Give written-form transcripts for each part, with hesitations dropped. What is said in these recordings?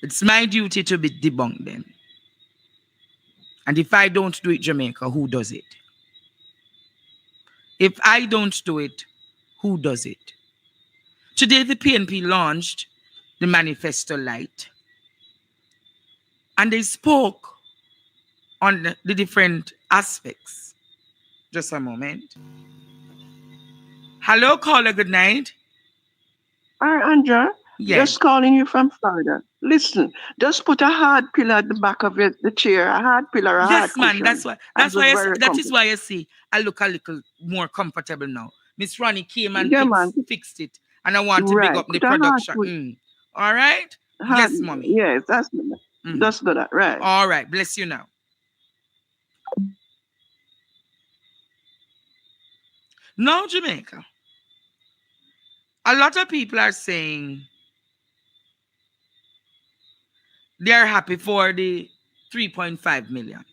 It's my duty to debunk them. And if I don't do it, Jamaica, who does it? If I don't do it, who does it? Today, the PNP launched the Manifesto Light. And they spoke on the different aspects. Just a moment. Hello, caller, good night. Hi, Andra. Yes. Just calling you from Florida. Listen, just put a hard pillow at the back of the chair, a hard pillow, a hard Yes, man. cushion. And be very That is comfortable. why you see I look a little more comfortable now. Miss Ronnie came and Yeah, man. fixed it. And I want to big Right. up the Put a hard, production. All right? hard. Yes, mommy. Yes, Mm. that's that. Right. All right. Bless you now. Now, Jamaica. A lot of people are saying they are happy for the 3.5 million.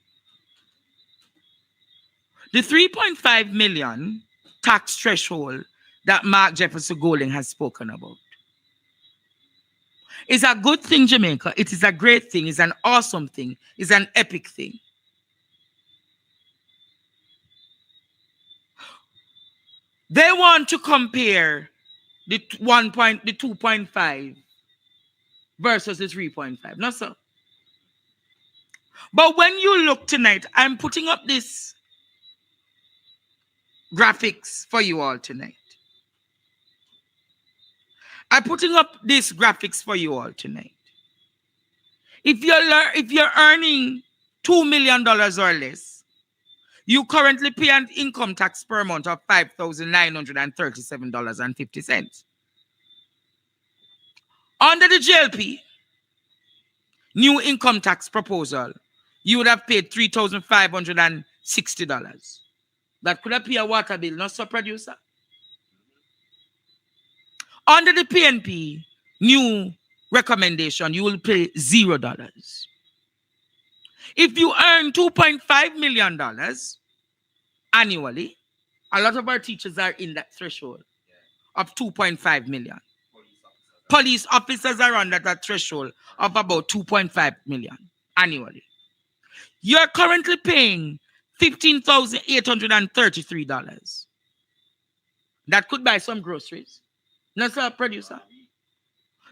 The 3.5 million tax threshold that Mark Jefferson Golding has spoken about is a good thing, Jamaica. It is a great thing. It's an awesome thing. It's an epic thing. They want to compare the 2.5 versus the 3.5. No, sir. But when you look tonight, I'm putting up this graphics for you all tonight. I'm putting up these graphics for you all tonight. If you're earning $2 million or less, you currently pay an income tax per month of $5,937.50. Under the JLP new income tax proposal, you would have paid $3,560. That could have paid a water bill, not so producer. Under the PNP new recommendation, you will pay $0. If you earn $2.5 million annually, a lot of our teachers are in that threshold of 2.5 million. Police officers are under that threshold of about 2.5 million annually. You're currently paying $15,833. That could buy some groceries. No, sir, producer.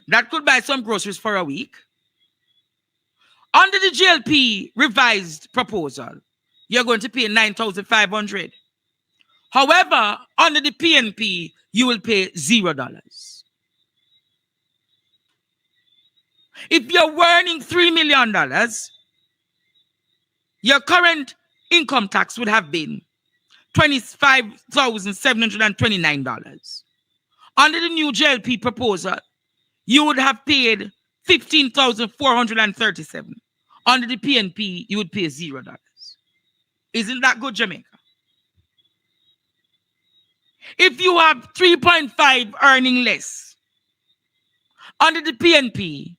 That could buy some groceries for a week. Under the GLP revised proposal, you're going to pay $9,500. However, under the PNP, you will pay $0. If you're earning $3 million, your current income tax would have been $25,729. Under the new JLP proposal, you would have paid $15,437. Under the PNP, you would pay $0. Isn't that good, Jamaica? If you have 3.5 earning less, under the PNP,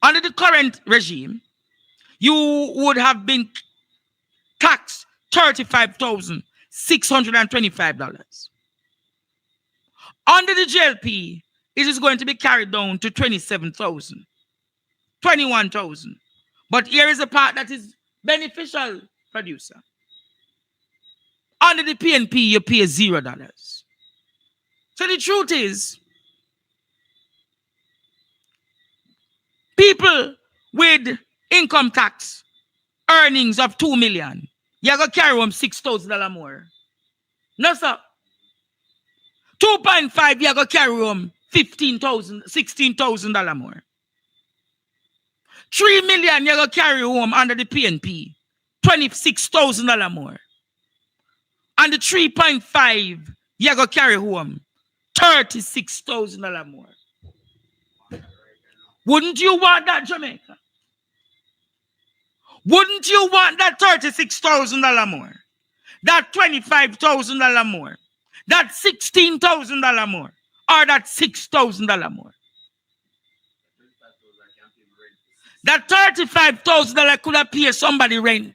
under the current regime, you would have been taxed $35,625. Under the JLP, it is going to be carried down to $27,000, $21,000. But here is a part that is beneficial, producer. Under the PNP, you pay $0. So the truth is, people with income tax earnings of $2 million, you're going to carry home $6,000 more. No, sir. 2.5, you're going to carry home $15,000, $16,000 more. 3 million, you're going to carry home under the PNP, $26,000 more. And the 3.5, you're going to carry home $36,000 more. Wouldn't you want that, Jamaica? Wouldn't you want that $36,000 more? That $25,000 more? That $16,000 more? Or that $6,000 more? That $35,000 could have paid somebody rent.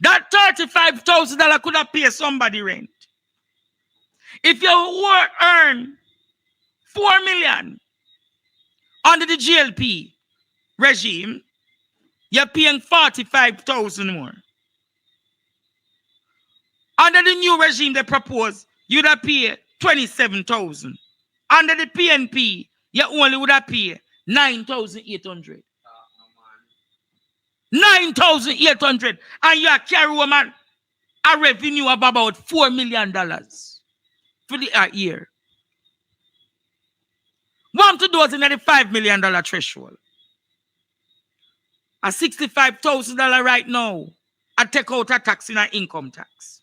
That $35,000 could have paid somebody rent. If you earn 4 million. Under the GLP regime, you're paying 45,000 more. Under the new regime they propose, you'd have paid 27,000. Under the PNP, you only would have paid 9,800. 9,800. And you are carrying a revenue of about $4 million for the year. One to those in the $5 million threshold. A $65,000 right now, I take out a tax in an income tax.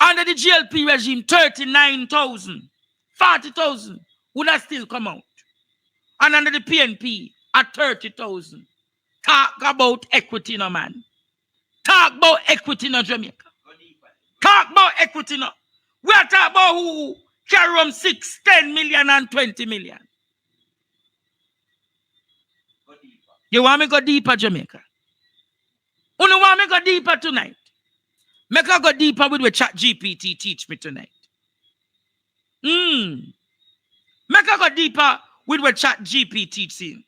Under the GLP regime, 39,000, 40,000 would have still come out. And under the PNP, at 30,000. Talk about equity, no man. Talk about equity, no Jamaica. Talk about equity, no. We are talking about who carry on 6, 10 million and 20 million. You want me to go deeper, Jamaica? You want me to go deeper tonight? Make I go deeper with what Chat GPT teach me tonight. Make I go deeper with what Chat GPT teaching.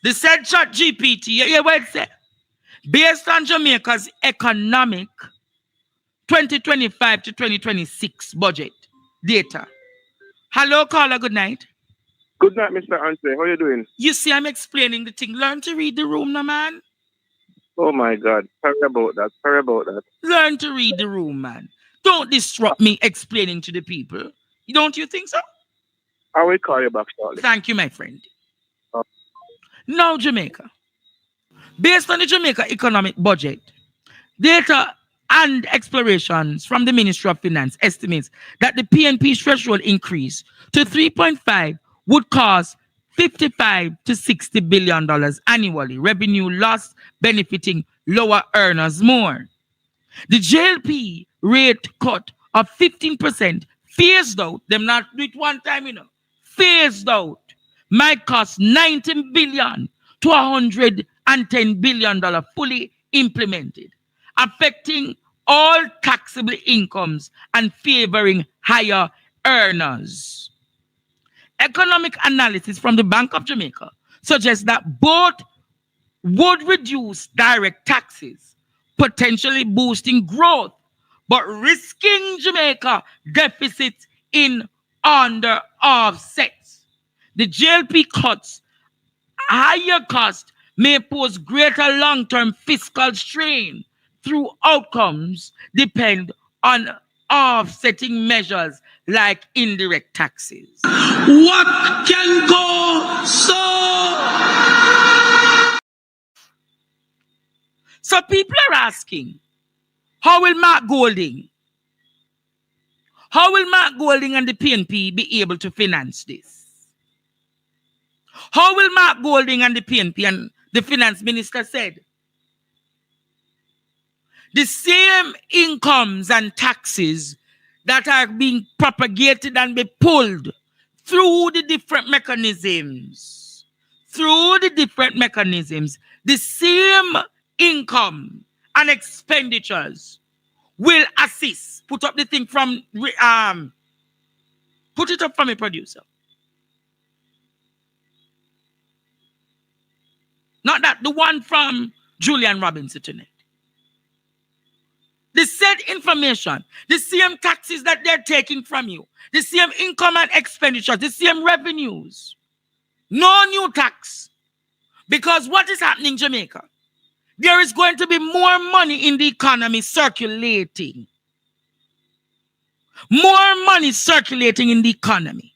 They said Chat GPT, yeah, what it said? Based on Jamaica's economic 2025 to 2026 budget data. Hello, caller, good night. Good night, Mr. Anthony. How are you doing? You see, I'm explaining the thing. Learn to read the room, no, man. Oh, my God. Sorry about that. Sorry about that. Learn to read the room, man. Don't disrupt me explaining to the people. Don't you think so? I will call you back shortly. Thank you, my friend. Now, Jamaica. Based on the Jamaica economic budget, data and explorations from the Ministry of Finance estimates that the PNP threshold increase to 3.5 would cost $55 to $60 billion annually, revenue loss benefiting lower earners more. The JLP rate cut of 15% phased out, them not do it one time, phased out, might cost $19 billion to $110 billion fully implemented, affecting all taxable incomes and favoring higher earners. Economic analysis from the Bank of Jamaica suggests that both would reduce direct taxes, potentially boosting growth, but risking Jamaica deficits in under offsets. The JLP cuts higher cost may pose greater long-term fiscal strain through outcomes depend on offsetting measures like indirect taxes. What can go so people are asking, how will Mark Golding and the PNP be able to finance this? How will Mark Golding and the PNP and the finance minister said, the same incomes and taxes that are being propagated and be pulled through the different mechanisms, the same income and expenditures will assist. Put up the thing from, put it up for me, producer. Not that, the one from Julian Robinson tonight. The said information, the same taxes that they're taking from you, the same income and expenditures, the same revenues. No new tax. Because what is happening in Jamaica? There is going to be more money in the economy circulating. More money circulating in the economy.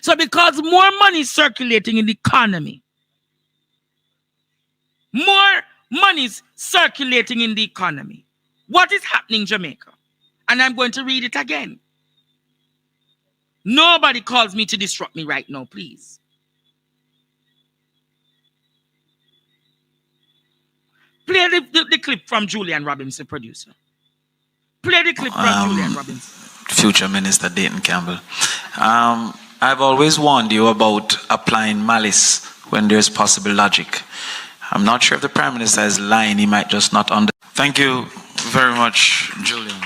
So because more money is circulating in the economy, more money is circulating in the economy. What is happening in Jamaica? And I'm going to read it again. Nobody calls me to disrupt me right now, please. Play the clip from Julian Robinson, producer. Play the clip from Julian Robinson. Future Minister Dayton Campbell. I've always warned you about applying malice when there's possible logic. I'm not sure if the Prime Minister is lying. He might just not understand. Thank you very much, Julian.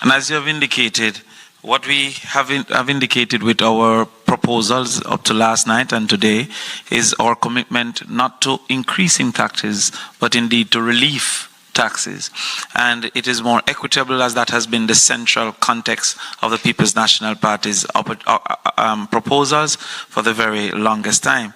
And as you have indicated, what we have indicated with our proposals up to last night and today is our commitment not to increasing taxes, but indeed to relief taxes. And it is more equitable, as that has been the central context of the People's National Party's proposals for the very longest time.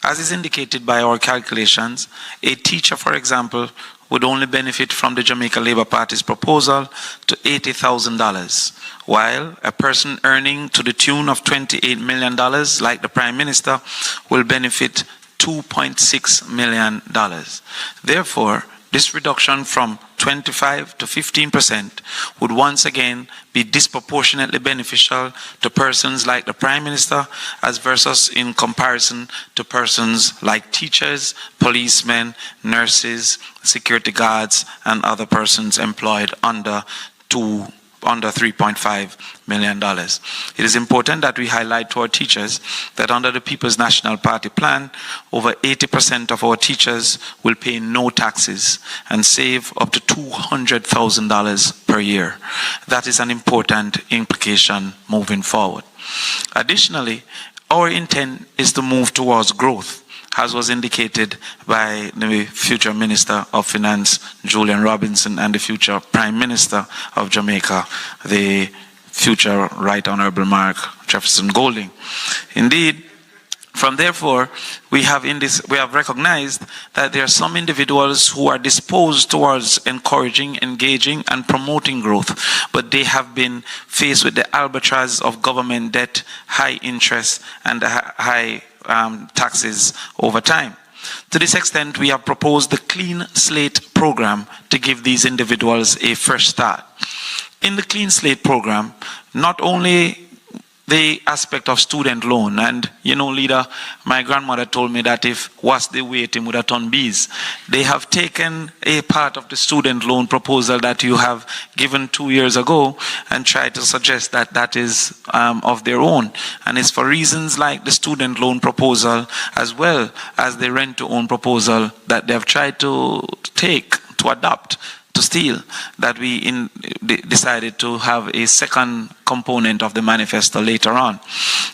As is indicated by our calculations, a teacher, for example, would only benefit from the Jamaica Labour Party's proposal to $80,000, while a person earning to the tune of $28 million, like the Prime Minister, will benefit $2.6 million. Therefore, this reduction from 25 to 15% would once again be disproportionately beneficial to persons like the Prime Minister as versus in comparison to persons like teachers, policemen, nurses, security guards, and other persons employed under $3.5 million. It is important that we highlight to our teachers that under the People's National Party plan, over 80% of our teachers will pay no taxes and save up to $200,000 per year. That is an important implication moving forward. Additionally, our intent is to move towards growth, as was indicated by the future Minister of Finance, Julian Robinson, and the future Prime Minister of Jamaica, the future Right Honorable Mark Jefferson Golding. Indeed, therefore, we have recognized that there are some individuals who are disposed towards encouraging, engaging, and promoting growth, but they have been faced with the albatross of government debt, high interest, and high taxes over time. To this extent, we have proposed the Clean Slate program to give these individuals a fresh start. In the Clean Slate program, not only the aspect of student loan, and leader, my grandmother told me that if was the wait, him would have done bees. They have taken a part of the student loan proposal that you have given 2 years ago and tried to suggest that that is of their own, and it's for reasons like the student loan proposal as well as the rent to own proposal that they have tried to adopt, to steal, that we decided to have a second component of the manifesto later on.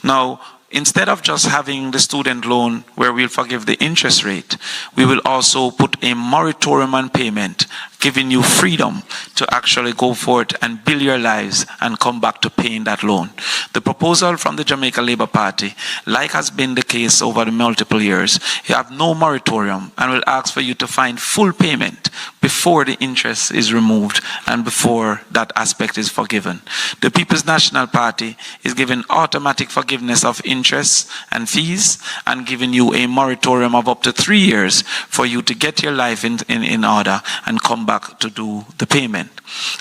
Now, instead of just having the student loan where we'll forgive the interest rate, we will also put a moratorium on payment, giving you freedom to actually go forth and build your lives and come back to paying that loan. The proposal from the Jamaica Labour Party, like has been the case over the multiple years, you have no moratorium and will ask for you to find full payment before the interest is removed and before that aspect is forgiven. The People's National Party is giving automatic forgiveness of interest and fees and giving you a moratorium of up to 3 years for you to get your life in order and come back to do the payment.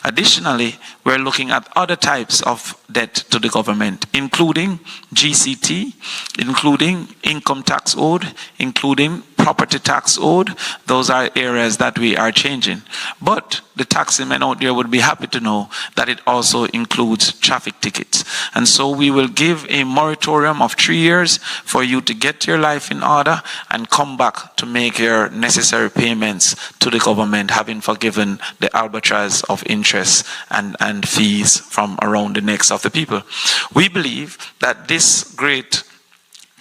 Additionally, we're looking at other types of debt to the government, including GCT, including income tax owed, including property tax owed. Those are areas that we are changing. But the taxman out there would be happy to know that it also includes traffic tickets. And so we will give a moratorium of 3 years for you to get your life in order and come back to make your necessary payments to the government, having forgiven the albatross of interest and fees from around the necks of the people. We believe that this great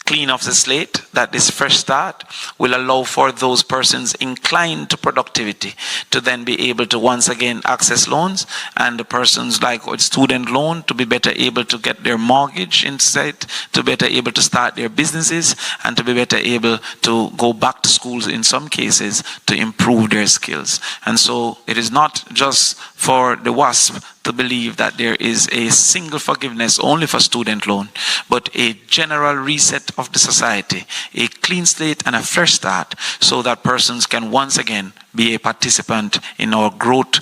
clean of the slate, that this fresh start will allow for those persons inclined to productivity to then be able to once again access loans, and the persons like with student loan to be better able to get their mortgage instead, to better able to start their businesses, and to be better able to go back to schools in some cases to improve their skills. And so it is not just for the WASP to believe that there is a single forgiveness only for student loan, but a general reset of the society, a clean slate and a fresh start, so that persons can once again be a participant in our growth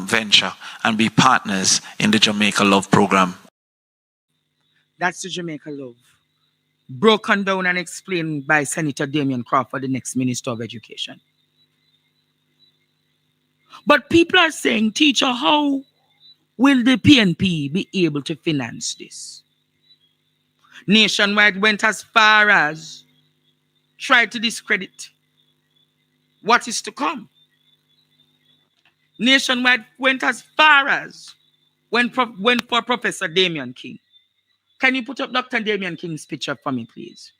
venture and be partners in the Jamaica Love program. That's the Jamaica Love, broken down and explained by Senator Damian Crawford, the next Minister of Education. But people are saying, teacher, how will the PNP be able to finance this? Nationwide went as far as try to discredit what is to come. nationwide went as far as went for Professor Damian King. Can you put up Dr. Damian King's picture for me, please?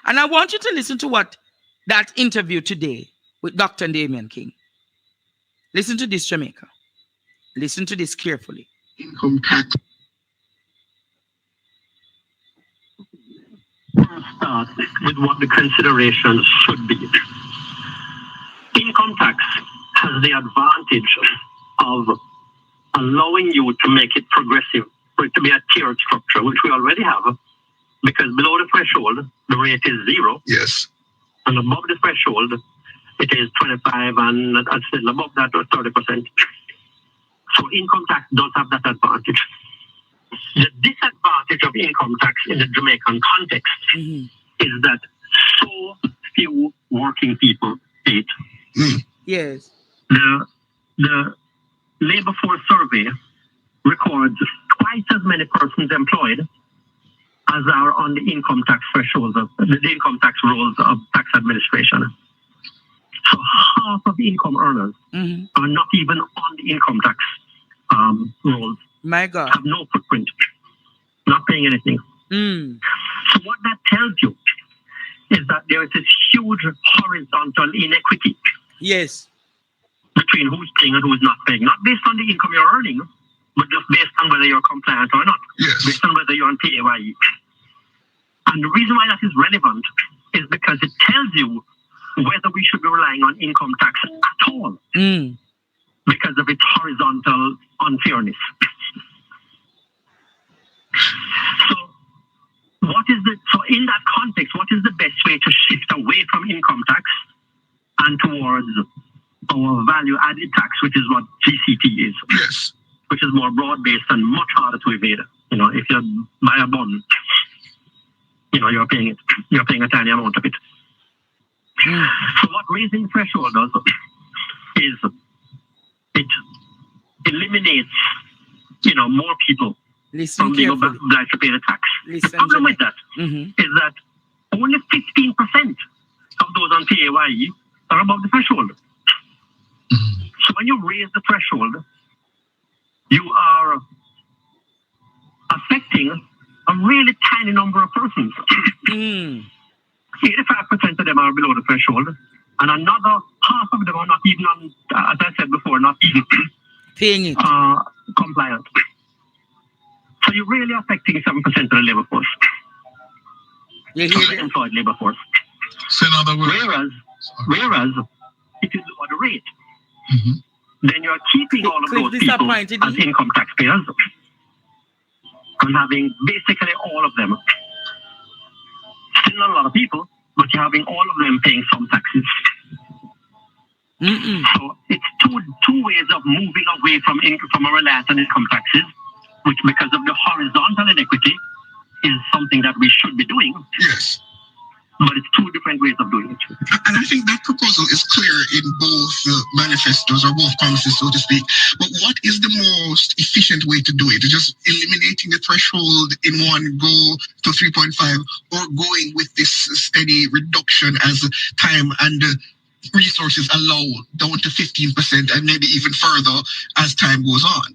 And I want you to listen to what that interview today with Dr. Damian King. Listen to this, Jamaica. Listen to this carefully. Income tax. Start with what the considerations should be. Income tax has the advantage of allowing you to make it progressive, for it to be a tiered structure, which we already have, because below the threshold, the rate is 0. Yes. And above the threshold, it is 25, and still above that, 30%. So income tax does have that advantage. The disadvantage of income tax in the Jamaican context is that so few working people pay it. Yes. The labor force survey records twice as many persons employed as are on the income tax thresholds of the income tax rolls of tax administration. So half of the income earners are not even on the income tax rolls. My God. Have no footprint, not paying anything. So what that tells you is that there is this huge horizontal inequity. Yes. Between who's paying and who's not paying, not based on the income you're earning, but just based on whether you're compliant or not. Yes. Based on whether you're on PAYE. And the reason why that is relevant is because it tells you whether we should be relying on income tax at all because of its horizontal unfairness. So in that context, what is the best way to shift away from income tax and towards our value-added tax, which is what GCT is? Yes. Which is more broad-based and much harder to evade. You know, if you buy a bond, you know, you're paying a tiny amount of it. So what raising threshold does is it eliminates, you know, more people from being obliged to pay the tax. The problem with that is that only 15% of those on PAYE are above the threshold. So when you raise the threshold, you are affecting a really tiny number of persons. 85% of them are below the threshold, and another half of them are not even on, as I said before, not even paying it. Compliant. So you're really affecting 7% of the labor force. The employed labor force. So in other words, whereas if you lower the rate, then you're keeping all of those people as income taxpayers and having basically all of them. Still not a lot of people, but you're having all of them paying some taxes. So it's two ways of moving away from a reliance on income taxes, which because of the horizontal inequity is something that we should be doing. Yes. But it's two different ways of doing it. And I think that proposal is clear in both manifestos or both promises, so to speak. But what is the most efficient way to do it? Just eliminating the threshold in one go to 3.5, or going with this steady reduction as time and resources allow down to 15% and maybe even further as time goes on?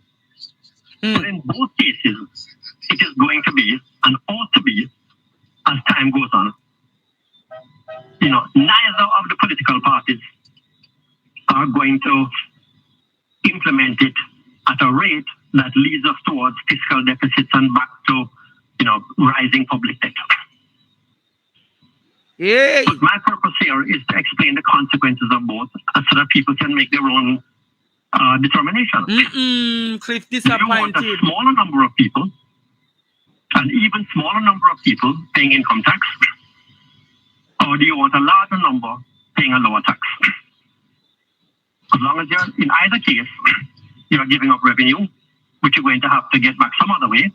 But in both cases, it is going to be and ought to be as time goes on. You know, neither of the political parties are going to implement it at a rate that leads us towards fiscal deficits and back to, you know, rising public debt. Yay. But my purpose here is to explain the consequences of both so that people can make their own determination. Cliff, do you want a smaller number of people, an even smaller number of people paying income tax, or do you want a larger number paying a lower tax? As long as you're, in either case, you're giving up revenue, which you're going to have to get back some other way.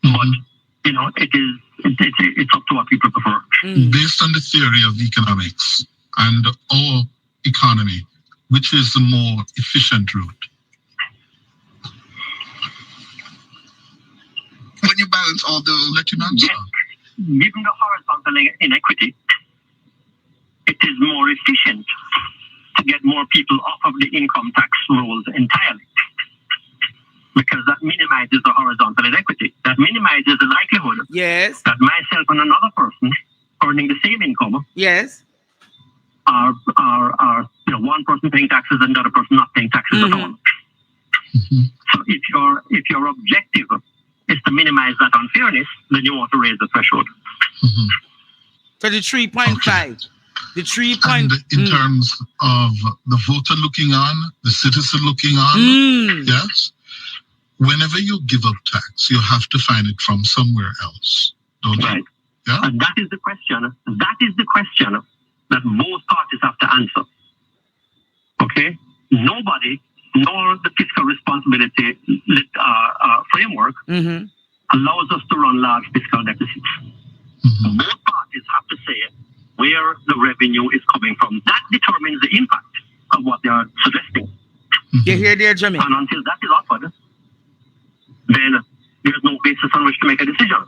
But, you know, it's up to what people prefer. Based on the theory of economics and our economy, which is the more efficient route? When you balance all the, let you know. Given the horizontal inequity, it is more efficient to get more people off of the income tax rolls entirely, because that minimizes the horizontal inequity. That minimizes the likelihood Yes. that myself and another person earning the same income Yes. are one person paying taxes and the other person not paying taxes at all. So if your objective is to minimize that unfairness, then you want to raise the threshold. So the 3.5. The 3 And point. in terms of the voter looking on, the citizen looking on, yes, whenever you give up tax, you have to find it from somewhere else, don't you? Yeah? And that is the question. That is the question that both parties have to answer. Okay? Nobody, nor the fiscal responsibility framework, allows us to run large fiscal deficits. Both parties have to say where the revenue is coming from. That determines the impact of what they are suggesting. You hear there, Jamaica? And until that is offered, then there's no basis on which to make a decision.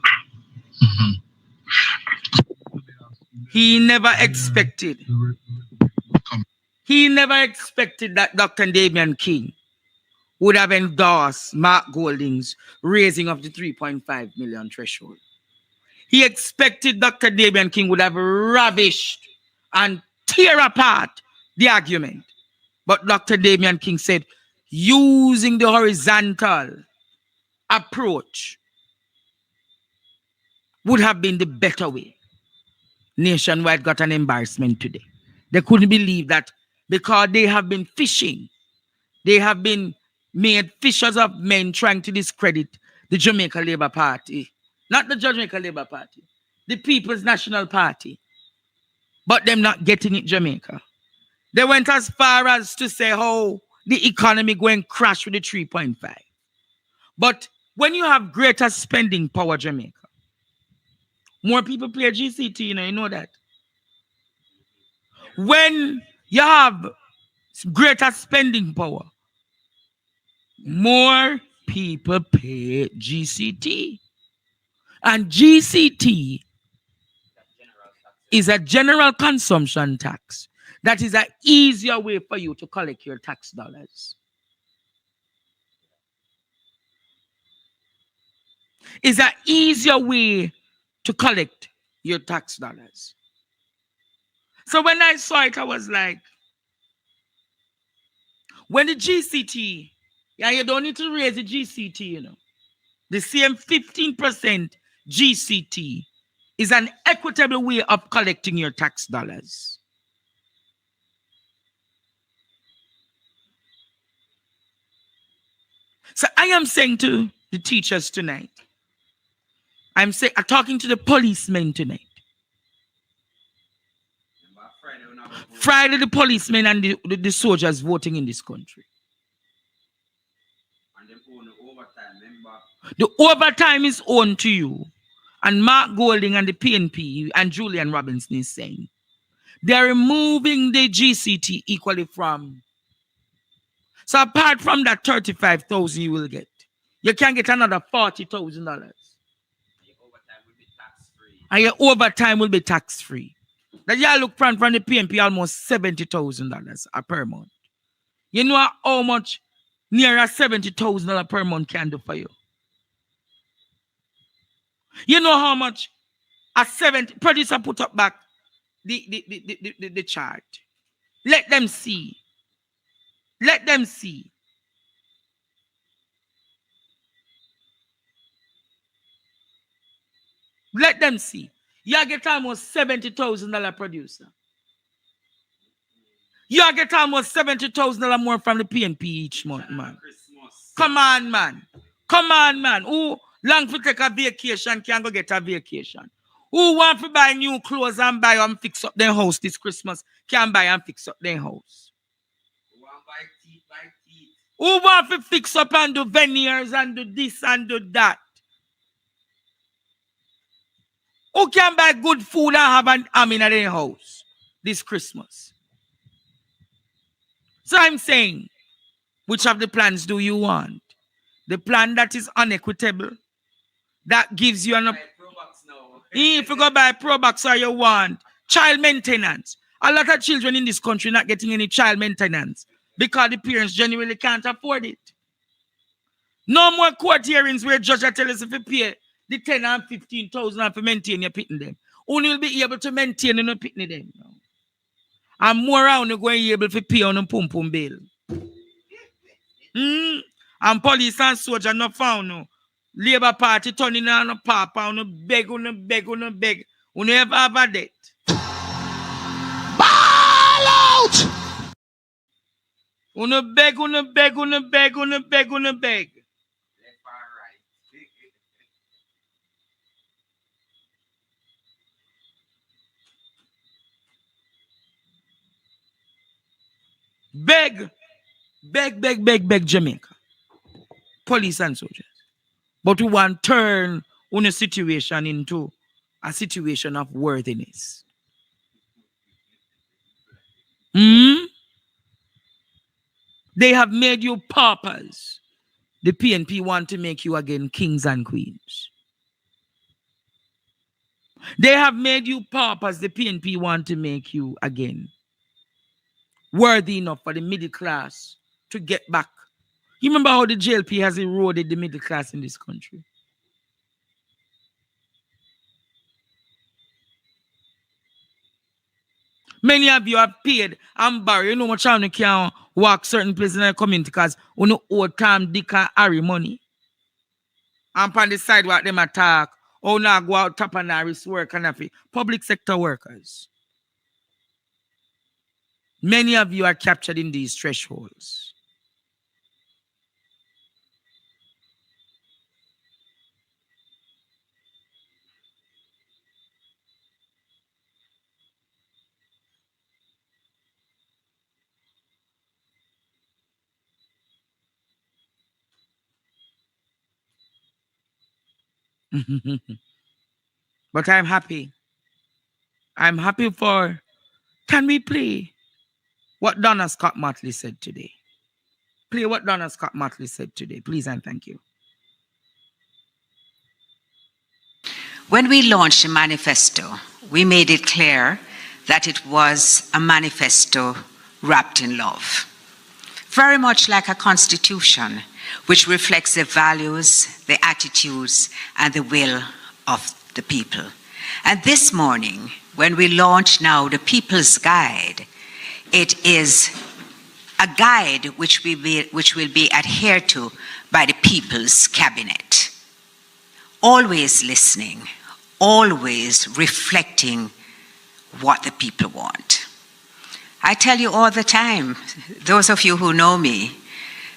He never expected that Dr. Damian King would have endorsed Mark Golding's raising of the 3.5 million threshold. He expected Dr. Damian King would have ravished and tear apart the argument. But Dr. Damian King said, using the horizontal approach would have been the better way. Nationwide got an embarrassment today. They couldn't believe that because they have been fishing. They have been made fishers of men trying to discredit the Jamaica Labour Party. Not the Jamaica Labour Party. The People's National Party. But them not getting it, Jamaica. They went as far as to say how the economy going to crash with the 3.5. But when you have greater spending power, Jamaica, more people play GCT, you know that. When you have greater spending power, more people pay GCT. And GCT is a general consumption tax. That is an easier way for you to collect your tax dollars. It's an easier way to collect your tax dollars. So when I saw it, I was like, when the GCT, you don't need to raise the GCT, The same 15% GCT is an equitable way of collecting your tax dollars. So I am saying to the teachers tonight, I'm talking to the policemen tonight. Friday, the policemen and the soldiers voting in this country. The overtime is owned to you. And Mark Golding and the PNP and Julian Robinson is saying they're removing the GCT equally from. So apart from that 35,000 you will get, you can get another $40,000. And your overtime will be tax-free. That you look from the PNP almost $70,000 per month. You know how much near $70,000 per month can do for you? You know how much a 70 producer put up back the chart. Let them see. Let them see. Let them see. You get almost $70,000 producer. You get almost $70,000 more from the PNP each month, man. Come on, man. Come on, man. Who long to take a vacation can go get a vacation? Who want to buy new clothes and buy and fix up their house this Christmas can buy and fix up their house? Who want to fix up and do veneers and do this and do that? Who can buy good food and have an arm in their house this Christmas? So I'm saying, which of the plans do you want? The plan that is unequitable, that gives you an... If you go buy Pro Box or you want child maintenance, A lot of children in this country not getting any child maintenance because the parents genuinely can't afford it. No more court hearings where judge tell us if you pay the 10 and 15,000 for maintain your pitting them. Only will be able to maintain and pitting them. And more around you going to be able to pay on a pum pum bill. And police and soldier not found no. Labour Party turning on a papa on a beg, on a beg, on a beg. On ever have a debt. Ball out! On a beg, on a beg, on a beg, on a beg, on a beg. Beg, beg, beg, beg, beg Jamaica. Police and soldiers. But we want to turn on a situation into a situation of worthiness. They have made you paupers. The PNP want to make you again kings and queens. They have made you paupers. The PNP want to make you again worthy enough for the middle class to get back. You remember how the JLP has eroded the middle class in this country? Many of you have paid and borrowed. You know much how you can walk certain places in the community because you know old time Dick and Harry money. And on the side what them attack. Or now go out top and risk work and everything. Public sector workers. Many of you are captured in these thresholds. But I'm happy. I'm happy for, can we play what Donna Scott Motley said today? Play what Donna Scott Motley said today, please and thank you. When we launched the manifesto, we made it clear that it was a manifesto wrapped in love. Very much like a constitution, which reflects the values, the attitudes, and the will of the people. And this morning, when we launch now the People's Guide, it is a guide which will be adhered to by the People's Cabinet. Always listening, always reflecting what the people want. I tell you all the time, those of you who know me,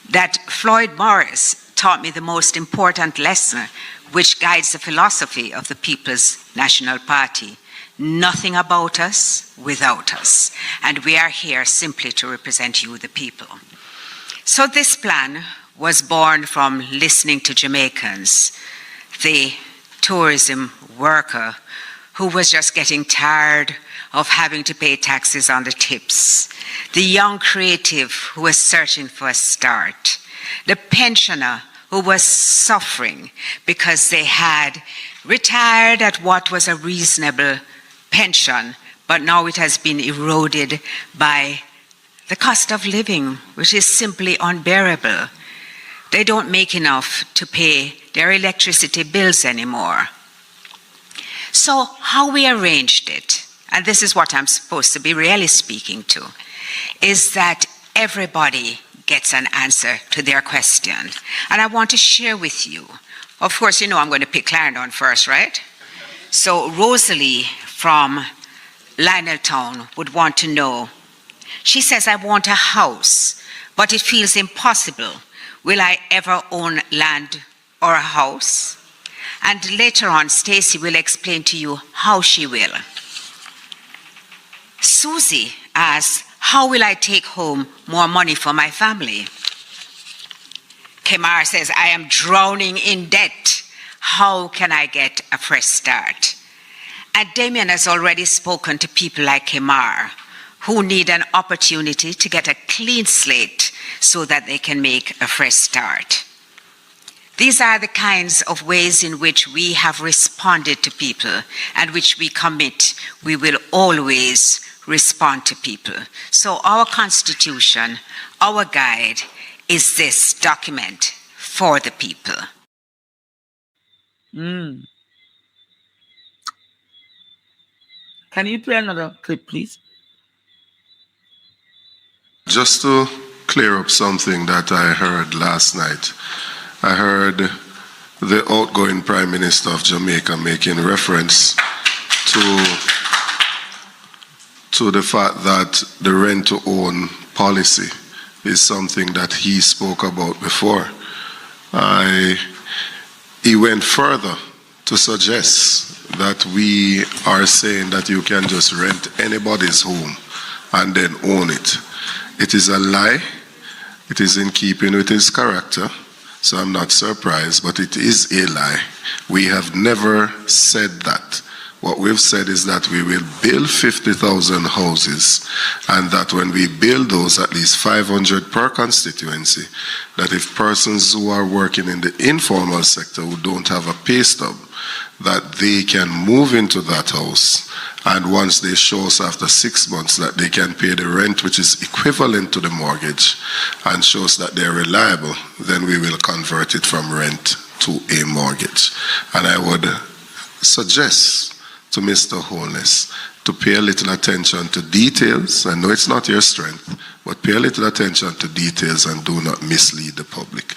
that Floyd Morris taught me the most important lesson which guides the philosophy of the People's National Party. Nothing about us without us. And we are here simply to represent you, the people. So this plan was born from listening to Jamaicans, the tourism worker who was just getting tired of having to pay taxes on the tips, the young creative who was searching for a start, the pensioner who was suffering because they had retired at what was a reasonable pension, but now it has been eroded by the cost of living, which is simply unbearable. They don't make enough to pay their electricity bills anymore. So how we arranged it, and this is what I'm supposed to be really speaking to, is that everybody gets an answer to their question. And I want to share with you. Of course, you know I'm going to pick Clarendon first, right? So Rosalie from Lioneltown would want to know. She says, I want a house, but it feels impossible. Will I ever own land or a house? And later on, Stacy will explain to you how she will. Susie asks, how will I take home more money for my family? Kemar says, I am drowning in debt. How can I get a fresh start? And Damien has already spoken to people like Kemar, who need an opportunity to get a clean slate so that they can make a fresh start. These are the kinds of ways in which we have responded to people and which we commit we will always respond to people. So our Constitution, our guide, is this document for the people. Can you play another clip, please? Just to clear up something that I heard last night. I heard the outgoing Prime Minister of Jamaica making reference to the fact that the rent-to-own policy is something that he spoke about before. He went further to suggest that we are saying that you can just rent anybody's home and then own it. It is a lie. It is in keeping with his character, so I'm not surprised, but it is a lie. We have never said that. What we've said is that we will build 50,000 houses, and that when we build those, at least 500 per constituency, that if persons who are working in the informal sector who don't have a pay stub, that they can move into that house, and once they show us after 6 months that they can pay the rent, which is equivalent to the mortgage, and shows that they're reliable, then we will convert it from rent to a mortgage. And I would suggest to Mr. Holness to pay a little attention to details. I know it's not your strength, but pay a little attention to details and do not mislead the public.